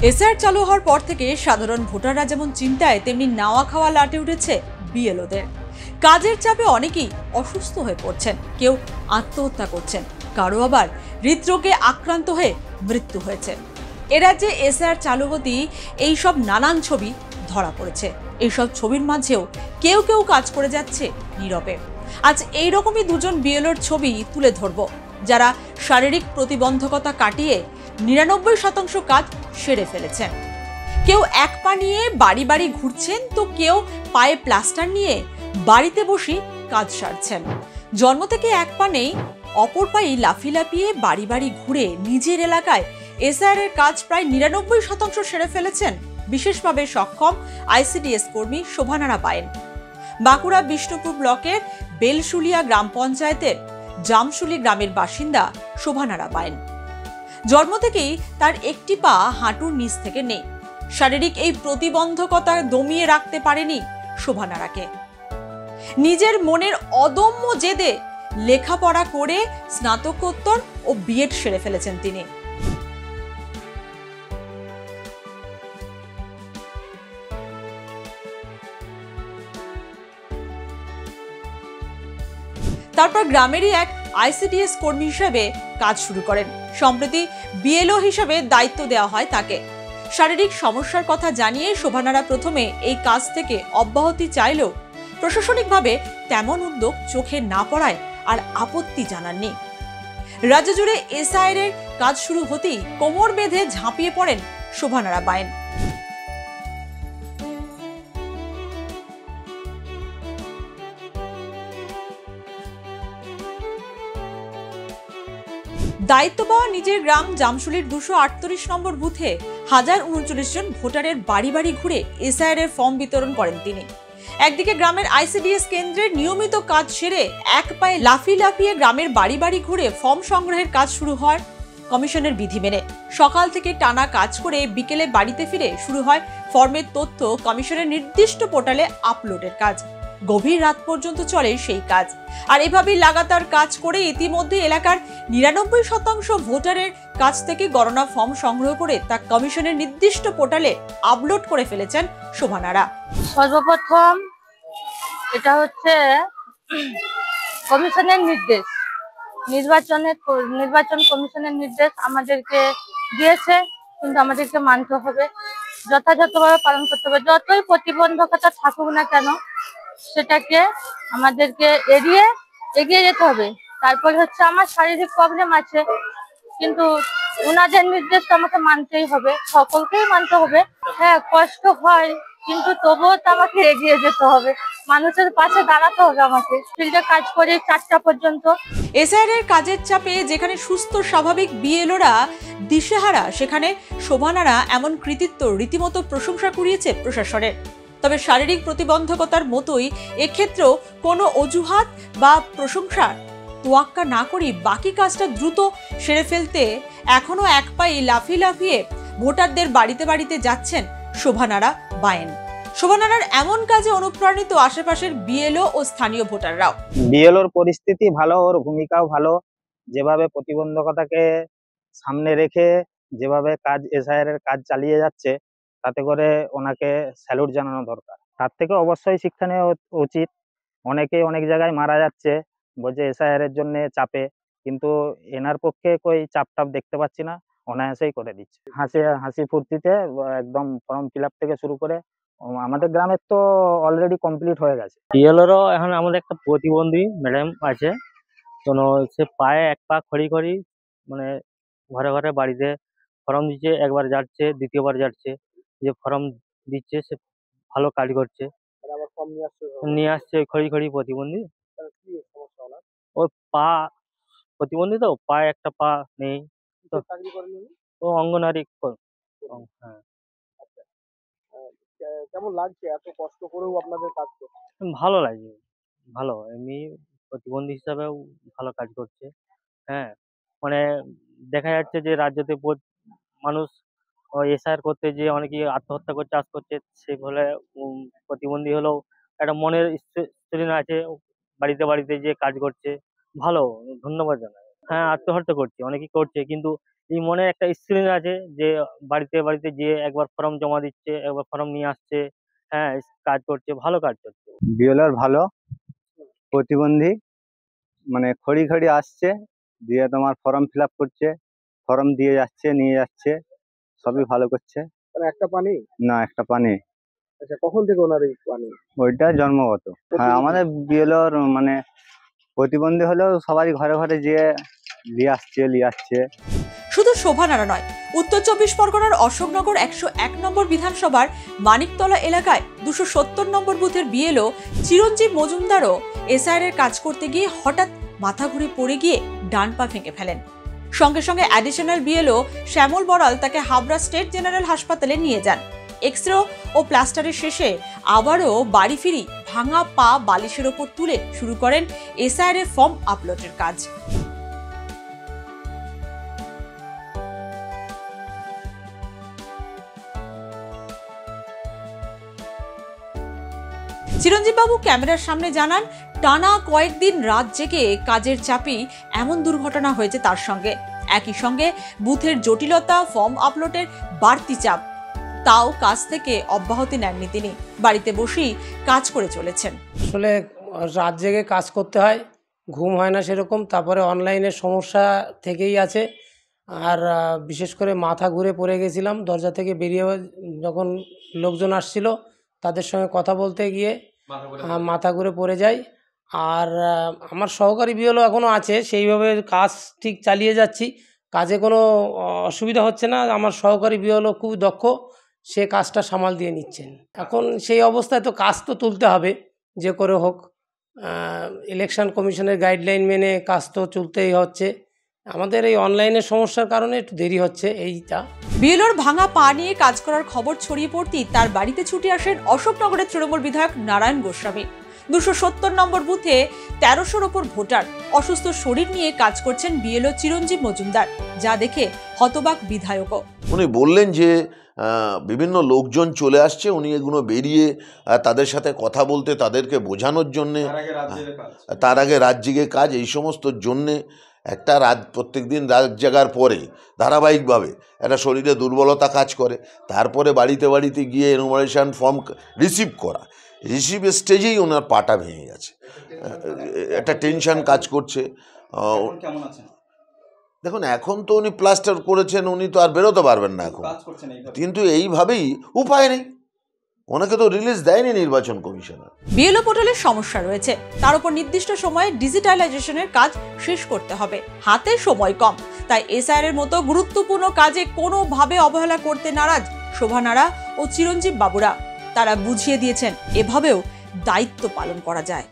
SR চালু হওয়ার পর থেকে সাধারণ ভোটাররা যেমন চিন্তায়, তেমনি নাওয়া খাওয়া লাটে উঠেছে বিএলওদের। কাজের চাপে অনেকেই অসুস্থ হয়ে পড়ছেন, কেউ আত্মহত্যা করছেন, কারো আবার হৃদরোগে আক্রান্ত হয়ে মৃত্যু হয়েছে। এ রাজ্যে এসআর চালু হতেই এইসব নানান ছবি ধরা পড়েছে। এইসব ছবির মাঝেও কেউ কেউ কাজ করে যাচ্ছে নীরবে। আজ এইরকমই দুজন বিএলওর ছবি তুলে ধরব, যারা শারীরিক প্রতিবন্ধকতা কাটিয়ে ৯৯% কাজ সেরে ফেলেছেন। কেউ এক পা নিয়ে বাড়ি বাড়ি ঘুরছেন, তো কেউ পায়ে প্লাস্টার নিয়ে বাড়িতে বসে কাজ সারছেন। জন্ম থেকে এক পা নেই, অপর পায়ে লাফিয়ে লাফিয়ে বাড়ি বাড়ি ঘুরে নিজের এলাকায় এসআর এর কাজ প্রায় ৯৯% সেরে ফেলেছেন বিশেষভাবে সক্ষম আইসিডিএস কর্মী শোভানারা বায়েন। বাঁকুড়া বিষ্ণুপুর ব্লকের বেলশুলিয়া গ্রাম পঞ্চায়েতের জামশুলি গ্রামের বাসিন্দা শোভানারা বায়েন। জন্ম থেকেই তার একটি পা হাঁটুর নিচ থেকে নেই। শারীরিক এই প্রতিবন্ধকতা দমিয়ে রাখতে পারেনি শোভানারাকে। নিজের মনের অদম্য জেদে লেখাপড়া করে স্নাতকোত্তর ও বিএড সেরে ফেলেছেন তিনি। তারপর গ্রামেরই এক আইসিডিএস কর্মী হিসেবে কাজ শুরু করেন। সম্প্রতি বিএলও হিসেবে দায়িত্ব দেওয়া হয় তাকে। শারীরিক সমস্যার কথা জানিয়ে শোভানারা প্রথমে এই কাজ থেকে অব্যাহতি চাইলেও প্রশাসনিকভাবে তেমন উদ্যোগ চোখে না পড়ায় আর আপত্তি জানাননি। রাজ্য জুড়ে এসআইআর এর কাজ শুরু হতেই কোমর বেঁধে ঝাঁপিয়ে পড়েন শোভানারা বায়েন। দায়িত্ব পাওয়া নিজের গ্রাম জামশুলির ২৩৮ নম্বর বুথে ১০৩৯ জন ভোটারের বাড়ি বাড়ি ঘুরে এসআইআর এর ফর্ম বিতরণ করেন তিনি। একদিকে গ্রামের আইসিডিএস কেন্দ্রের নিয়মিত কাজ সেরে এক পায়ে লাফিয়ে লাফিয়ে গ্রামের বাড়ি বাড়ি ঘুরে ফর্ম সংগ্রহের কাজ শুরু হয় কমিশনের বিধি মেনে। সকাল থেকে টানা কাজ করে বিকেলে বাড়িতে ফিরে শুরু হয় ফর্মের তথ্য কমিশনের নির্দিষ্ট পোর্টালে আপলোডের কাজ। গভীর রাত পর্যন্ত চলে সেই কাজ। আর এভাবেই লাগাতার কাজ করে ইতিমধ্যে এলাকার ৯৯% ভোটারের কাছ থেকে গণনা ফর্ম সংগ্রহ করে তা কমিশনের নির্দিষ্ট পোর্টালে আপলোড করে ফেলেছেন শোভানারা। সর্বপ্রথম এটা হচ্ছে কমিশনের নির্দেশ, নির্বাচন কমিশনের নির্দেশ আমাদেরকে দিয়েছে, কিন্তু আমাদেরকে মানতে হবে, যথাযথভাবে পালন করতে হবে। যতই প্রতিবন্ধকতা থাকুক না কেন সেটাকে আমাদেরকে এগিয়ে যেতে হবে। তারপরে হচ্ছে আমার শারীরিক প্রবলেম আছে, কিন্তু ওনাদের নির্দেশ তো আমাকে মানতেই হবে, সকলকেই মানতে হবে। হ্যাঁ, কষ্ট হয়, কিন্তু তবুও তো আমাকে এগিয়ে যেতে হবে, মানুষের পাশে দাঁড়াতে হবে আমাকে। ফিল্ডে কাজ করি ৪টা পর্যন্ত। এসআইআর এর কাজের চাপে যেখানে সুস্থ স্বাভাবিক বিএলওরা দিশেহারা, সেখানে শোভানারা এমন কৃতিত্ব রীতিমতো প্রশংসা কুড়িয়েছে প্রশাসনের। তবে শারীরিক প্রতিবন্ধকতার মতোই এক্ষেত্রেও কোনো অজুহাত বা প্রশংসা তোয়াক্কা না করে বাকি কাজটা দ্রুত সেরে ফেলতে এখনো এক পায়ে লাফিয়ে লাফিয়ে ভোটারদের বাড়িতে বাড়িতে যাচ্ছেন শোভানারা বায়েন। শোভানারার এমন কাজে অনুপ্রাণিত আশেপাশের বিএলও ও স্থানীয় ভোটাররাও। বিএলওর পরিস্থিতি ভালো, ওর ভূমিকাও ভালো। যেভাবে প্রতিবন্ধকতাকে সামনে রেখে যেভাবে কাজ এসআইআর এর কাজ চালিয়ে যাচ্ছে, তাতে করে ওনাকে স্যালুট জানানো দরকার। তার থেকে অবশ্যই শিক্ষা নেওয়া উচিত। অনেকে অনেক জায়গায় মারা যাচ্ছে বলছে এসআইআর এর জন্য চাপে, কিন্তু এনার পক্ষে কই চাপ টাপ দেখতে পাচ্ছি না, অনায়াসেই করে দিচ্ছে। হাসি ফুর্তিতে একদম ফর্ম ফিল আপ থেকে শুরু করে আমাদের গ্রামের তো অলরেডি কমপ্লিট হয়ে গেছে। বিএলওরও এখন আমাদের একটা প্রতিবন্ধী ম্যাডাম আছে, তো সে পায়ে এক পা খড়ি মানে ঘরে ঘরে বাড়িতে ফর্ম দিচ্ছে, একবার যাচ্ছে, দ্বিতীয়বার যাচ্ছে, যে ফর্ম দিচ্ছে সে ভালো কাজ করছে, নিয়ে আসছে খড়ি প্রতিবন্ধী। ওর পা প্রতিবন্ধী, তো পায়ে একটা পা নেই, তো ও অঙ্গনারী। হ্যাঁ, কেমন লাগছে এত কষ্ট করেও আপনাদের কাজ করতে? ভালো লাগছে, ভালো। এমনি প্রতিবন্ধী হিসাবেও ভালো কাজ করছে। হ্যাঁ, মানে দেখা যাচ্ছে যে রাজ্যতে মানুষ এসআইআর করতে যে অনেকে আত্মহত্যা করছে, চাষ করছে, সে বলে প্রতিবন্ধী হলেও একটা মনের স্ফুরনা আছে, বাড়িতে বাড়িতে যে কাজ করছে, ভালো, ধন্যবাদ জানাই। হ্যাঁ, আত্মহত্যা করছে, অনেকেই করছে, কিন্তু এই মনে একটা স্ট্রেঞ্জ আছে যে বাড়িতে বাড়িতে গিয়ে একবার ফর্ম জমা দিচ্ছে, একবার ফর্ম নিয়ে আসছে। হ্যাঁ, কাজ করছে, ভালো কাজ করছে। বিএলআর ভালো, প্রতিবন্ধী, মানে খড়ি খড়ি আসছে, দিয়ে তোমার ফর্ম ফিল আপ করছে, ফর্ম দিয়ে যাচ্ছে, নিয়ে যাচ্ছে, সবই ভালো করছে। মানে একটা পানি? না, একটা পানি, আচ্ছা, কখন থেকে ওনার এই পানি? ওইটা জন্মগত। হ্যাঁ, আমাদের বিএলআর মানে প্রতিবন্ধী হলেও সবারই ঘরে ঘরে যেয়ে নিয়ে আসছে। শুধু শোভানারা নয়, উত্তর 24 পরগনার অশোকনগর 101 নম্বর বিধানসভার মানিকতলা এলাকায় 270 নম্বর বুথের বিএলও চিরঞ্জীব মজুমদারও এসআইআর এর কাজ করতে গিয়ে হঠাৎ মাথা ঘুরে পড়ে গিয়ে ডান পা ভেঙে ফেলেন। সঙ্গে সঙ্গে অ্যাডিশনাল বিএলও শ্যামল বড়াল তাকে হাবড়া স্টেট জেনারেল হাসপাতালে নিয়ে যান। এক্সরে ও প্লাস্টারের শেষে আবারও বাড়ি ফিরি ভাঙা পা বালিশের ওপর তুলে শুরু করেন এসআইআর এর ফর্ম আপলোডের কাজ। চিরঞ্জীব বাবু ক্যামেরার সামনে জানান, টানা কয়েকদিন রাত জেগে কাজের চাপেই এমন দুর্ঘটনা হয়েছে তার সঙ্গে। একই সঙ্গে বুথের জটিলতা, ফর্ম আপলোডের বাড়তি চাপ, তাও কাজ থেকে অব্যাহতি নেননি তিনি। বাড়িতে বসেই কাজ করে চলেছেন। আসলে রাত জেগে কাজ করতে হয়, ঘুম হয় না সেরকম। তারপরে অনলাইনের সমস্যা থেকেই আছে। আর বিশেষ করে মাথা ঘুরে পড়ে গেছিলাম দরজা থেকে বেরিয়ে, যখন লোকজন আসছিল তাদের সঙ্গে কথা বলতে গিয়ে মাথা ঘুরে পড়ে যাই। আর আমার সহকারী বিএলও এখনও আছে, সেইভাবে কাজ ঠিক চালিয়ে যাচ্ছি, কাজে কোনো অসুবিধা হচ্ছে না। আমার সহকারী বিএলও খুব দক্ষ, সে কাজটা সামাল দিয়ে নিচ্ছেন। এখন সেই অবস্থায় তো কাজ তো তুলতে হবে যে করে হোক। ইলেকশন কমিশনের গাইডলাইন মেনে কাজ তো চলতেই হচ্ছে। আমাদের এই অনলাইনের সমস্যার কারণে একটু দেরি হচ্ছে এইটা। বিএলওর ভাঙা পা নিয়ে কাজ করার খবর ছড়িয়ে পড়তেই তার বাড়িতে ছুটে আসেন অশোকনগরের তৃণমূল বিধায়ক নারায়ণ গোস্বামী। 270 নম্বর বুথে 1300-র ওপর ভোটার, অসুস্থ শরীর নিয়ে কাজ করছেন বিএলও চিরঞ্জীব মজুমদার, যা দেখে হতবাক বিধায়কও। উনি বললেন যে বিভিন্ন লোকজন চলে আসছে, উনি এগুলো বেরিয়ে তাদের সাথে কথা বলতে, তাদেরকে বোঝানোর জন্যে, তার আগে রাত জেগে কাজ, এই সমস্ত জন্যে একটা প্রত্যেক দিন রাত জাগার পরে ধারাবাহিকভাবে একটা শরীরে দুর্বলতা কাজ করে। তারপরে বাড়িতে বাড়িতে গিয়ে এনুমারেশন ফর্ম রিসিভ স্টেজেই ওনার পাটা ভেঙে গেছে। একটা টেনশন কাজ করছে। দেখুন, এখন তো উনি প্লাস্টার করেছেন, উনি তো আর বেরোতে পারবেন না এখন, কিন্তু এইভাবেই উপায় নেই, ওনাকে তো রিলিজ দেয়নি নির্বাচন কমিশনার। বিএলও পোর্টালের সমস্যা রয়েছে, তার উপর নির্দিষ্ট সময়ে ডিজিটালাইজেশনের কাজ শেষ করতে হবে, হাতে সময় কম। তাই এসআইআর এর মতো গুরুত্বপূর্ণ কাজে কোনোভাবে অবহেলা করতে নারাজ শোভানারা ও চিরঞ্জীব বাবুরা। তারা বুঝিয়ে দিয়েছেন এভাবেও দায়িত্ব পালন করা যায়।